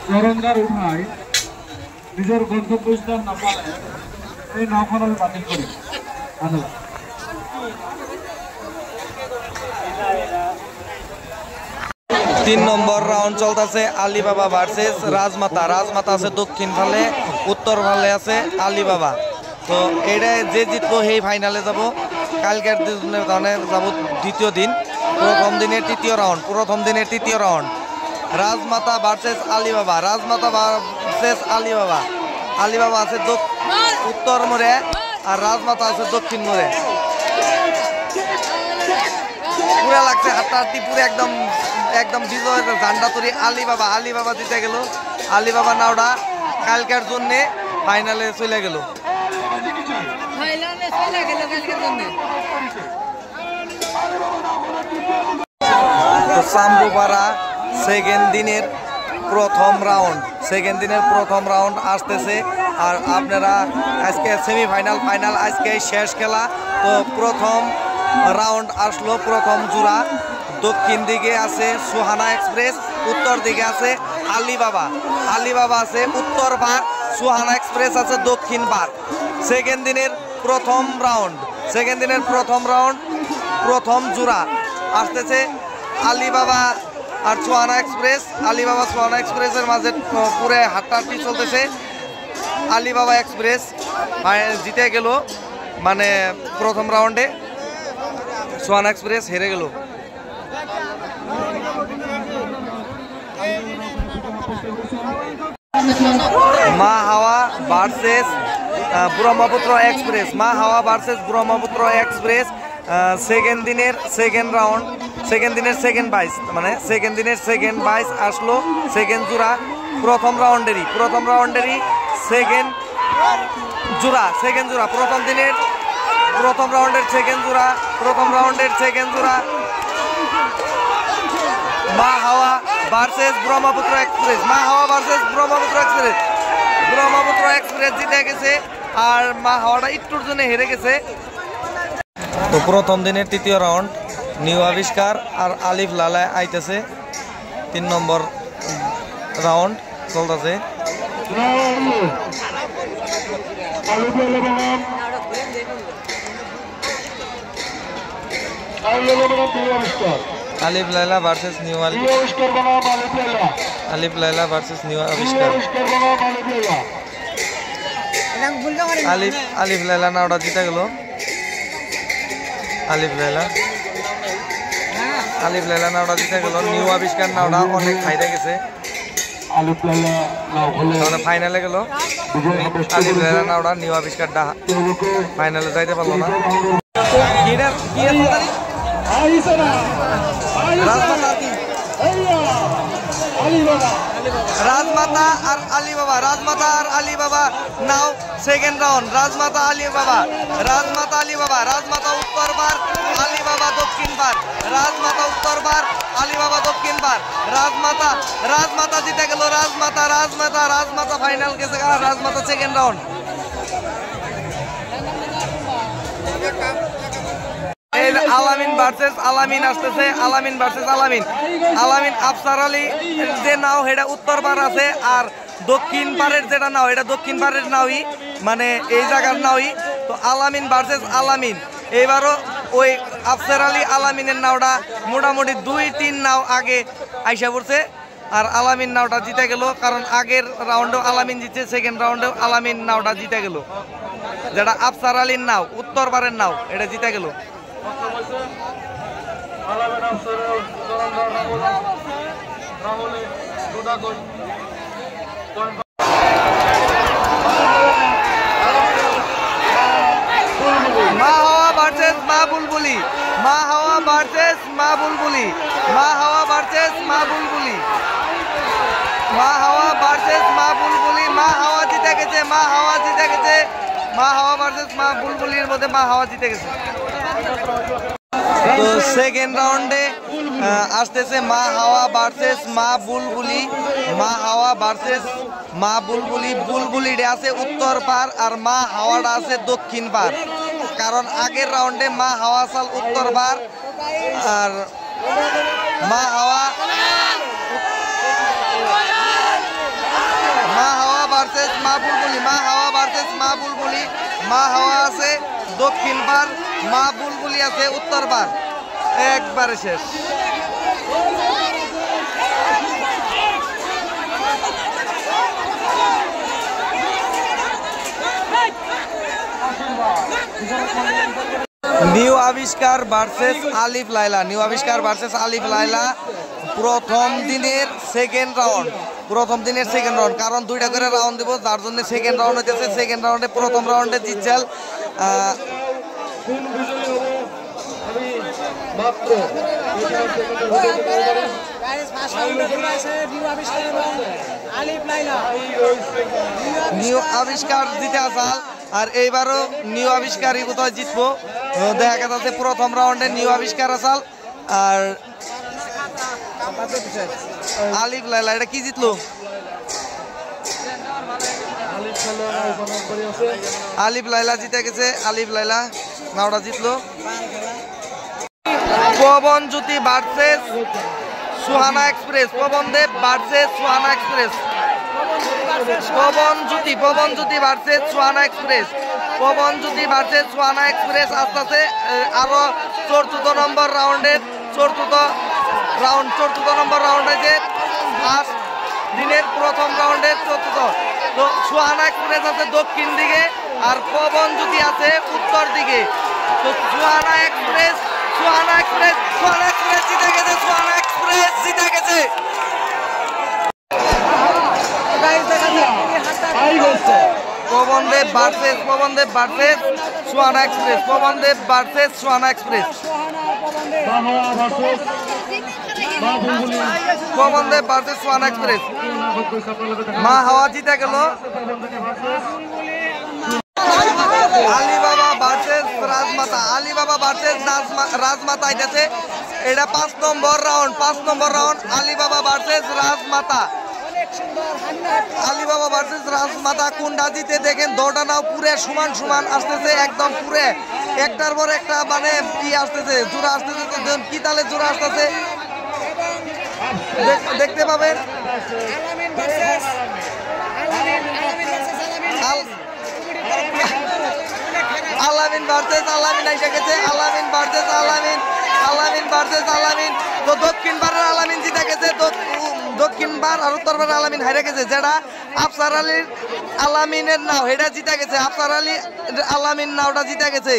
চরণদার উঠায় নিজের গন্তব্যস্থান না পালে এই নৌকা আমি বাতিল করি। ধন্যবাদ। 3 নম্বর রাউন্ড চলতেছে আলিবাবা ভার্সেস রাজমাতা। রাজমাতা আছে দক্ষিণ ফালে, উত্তর ফালে আছে আলিবাবা। তো এটা যে জিতবো সেই ফাইনালে যাব। কালকের দিনের কারণে যাব দ্বিতীয় দিন, প্রথম দিনের তৃতীয় রাউন্ড। রাজমাতা ভার্সেস আলিবাবা, রাজমাতা ভার্সেস আলিবাবা। আলিবাবা আছে উত্তর মোড়ে আর রাজমাতা আছে দক্ষিণ মোড়ে। পুরা লাগছে হাঁটাহাঁটি, পুরো একদম বিজয়ের ঝান্ডা তৈরি। আলিবাবা জিতে গেল। আলিবাবা নাওডা কালকের জন্য ফাইনালে চলে গেল। সাম্বুপাড়া সেকেন্ড দিনের প্রথম রাউন্ড আসতেছে। আর আপনারা আজকে সেমিফাইনাল ফাইনাল আজকে শেষ খেলা। তো প্রথম রাউন্ড আসলো, প্রথম জোড়া। দক্ষিণ দিকে আছে সুহানা এক্সপ্রেস, উত্তর দিকে আছে আলিবাবা আছে উত্তর পার, সুহানা এক্সপ্রেস আছে দক্ষিণ পার। সেকেন্ড দিনের প্রথম রাউন্ড প্রথম জোড়া আসতেছে আলিবাবা আর সুহানা এক্সপ্রেস। সুহানা এক্সপ্রেসের মাঝে পুরো হাঁটাহাঁটি চলতেছে। আলিবাবা এক্সপ্রেস জিতে গেল, মানে প্রথম রাউন্ডে সুহানা এক্সপ্রেস হেরে গেল। মা হাওয়া ভার্সেস ব্রহ্মপুত্র এক্সপ্রেস। সেকেন্ড দিনের সেকেন্ড বাইশ আসলো, সেকেন্ড জোড়া। প্রথম রাউন্ডেরই সেকেন্ড জোড়া। প্রথম রাউন্ডের সেকেন্ড জোড়া। মা হাওয়া versus Brahmaputra express. Brahmaputra express জিতে গেছে আর মা হাওয়াটা একটুর জন্য হেরে গেছে। তো প্রথম দিনের তৃতীয় রাউন্ড নিউ আবিষ্কার আর আলিফ লালা আইতেছে। 3 নম্বর রাউন্ড চলতেছে। আলিফ লাইলা ভার্সেস নিউ আবিষ্কার। আলিফ লাইলা নাওটা জিতে গেল। নিউ আবিষ্কার নাওটা অনেক ফাইদা গেছে, ফাইনালে গেল। আলিফ লাইলা নাওটা নিউ আবিষ্কারটা ফাইনালে যাইতে পারলো না। রাজমাতা আর আলিবাবা নাও সেকেন্ড রাউন্ড। রাজমাতা আলিবাবা উত্তর বার, আলিবাবা দক্ষিণ বার। রাজমাতা জিতে গেল। রাজমাতা ফাইনাল গেছে। রাজমাতা সেকেন্ড রাউন্ড। আলামিন ভার্সেস আলামিন আসতেছে। আলামিন আফসার আলী যে নাও এটা উত্তর পার আছে, আর দক্ষিণ পারের যেটা নাও এটা দক্ষিণ পারের নাওই, মানে এই জায়গার নাওই। তো আলামিন ভার্সেস আলামিন, এইবারও ওই আফসার আলী আলামিনের নাওটা মোটামুটি 2-3 নাও আগে আইসা পড়ছে। আর আলামিন নাওটা জিতে গেল, কারণ আগের রাউন্ডেও আলামিন জিতছে, সেকেন্ড রাউন্ডেও আলামিন নাওটা জিতে গেল। যেটা আফসার আলীর নাও উত্তর পারের নাও এটা জিতে গেল। মা হাওয়া ভার্সেস মা বুলবুলি। মা হাওয়া ভার্সেস মা বুলবুলি। মা হাওয়া ভার্সেস মা বুলবুলি। মা হাওয়া ভার্সেস মা বুলবুলি। মা হাওয়া জিতে গেছে। মা হাওয়া জিতে গেছে। মা হাওয়া ভার্সেস মা বুলবুলির মধ্যে মা হাওয়া জিতে গেছে। তো সেকেন্ড রাউন্ডে আসতেছে মা হাওয়া ভার্সেস মা বুলবুলি। মা হাওয়া ভার্সেস মা বুলবুলি। বুলবুলিটা আছে উত্তর পার আর মা হাওয়াটা আছে দক্ষিণ পার। কারণ আগের রাউন্ডে মা হাওয়া সাল উত্তর পার আর মা হাওয়া ভার্সেস মা বুলবুলি, মা হাওয়া ভার্সেস মা বুলবুলি। মা হাওয়া আছে দক্ষিণ পার, মা বুলবুলি আছে উত্তর পার। একবারে শেষ। নিউ আবিষ্কার ভার্সেস আলিফ লাইলা, নিউ আবিষ্কার ভার্সেস আলিফ লাইলা। প্রথম দিনের সেকেন্ড রাউন্ড, কারণ 2টা করে রাউন্ড দিব, যার জন্য সেকেন্ড রাউন্ড হইতেছে। সেকেন্ড রাউন্ডে প্রথম রাউন্ডে জিতজাল নিউ আবিষ্কার জিতে আসাল। আর এইবারও নিউ আবিষ্কারই কোথায় জিতবো। দেখা যাচ্ছে প্রথম রাউন্ডে নিউ আবিষ্কার আসাল আর আলিফ লাইলা। এটা কি জিতলো? আলিফ লাইলা জিতে গেছে। আলিফ লাইলা নাওটা জিতলো। Pawan Jyoti versus Suhana express, Pawandev versus Suhana express. Pawan Jyoti versus Suhana express, Pawan Jyoti versus Suhana express. আস্তে আস্তে আরো চতুর্থ নম্বর রাউন্ডে যে ফার্স্ট দিনের প্রথম রাউন্ডের চতুর্থ। তো সুহানা এক্সপ্রেস আছে দক্ষিণ দিকে আর পবন জ্যোতি আছে উত্তর দিকে। তো সুহানা এক্সপ্রেস জিতে গেছে, সুহানা এক্সপ্রেস জিতে গেছে। Pavandev versus Suhana express, Pawandev versus Suhana express. Pawandev versus Suhana express. মা হাওয়া জিতে গেল। আলিবাবা ভার্সেস রাজমাতা, আলিবাবা ভার্সেস রাজমাতা আইতেছে। এটা 5 নম্বর রাউন্ড। আলিবাবা ভার্সেস রাজমাতা, আলিবাবা ভার্সেস রাজমাতা। কোনটা জিতে দেখেন, দৌড়টা নাও পুরে সমান আসতেছে, একদম পুরে একটার পর একটা মানে আসতেছে, জোড়া আসতেছে। কি তালে জোড়া আসতেছে দেখতে পাবেন। আলামিন ভার্সেস আলামিন এসে গেছে। আলামিন ভার্সেস আলামিন। তো দক্ষিণ পাড়ের আলামিন জিতে গেছে, দক্ষিণ পাড় আর উত্তর পাড়ের আলামিন হারে গেছে। যেটা আফসার আলীর আলামিনের নাও এটা জিতে গেছে, আফসার আলী আলামিন নাওটা জিতে গেছে।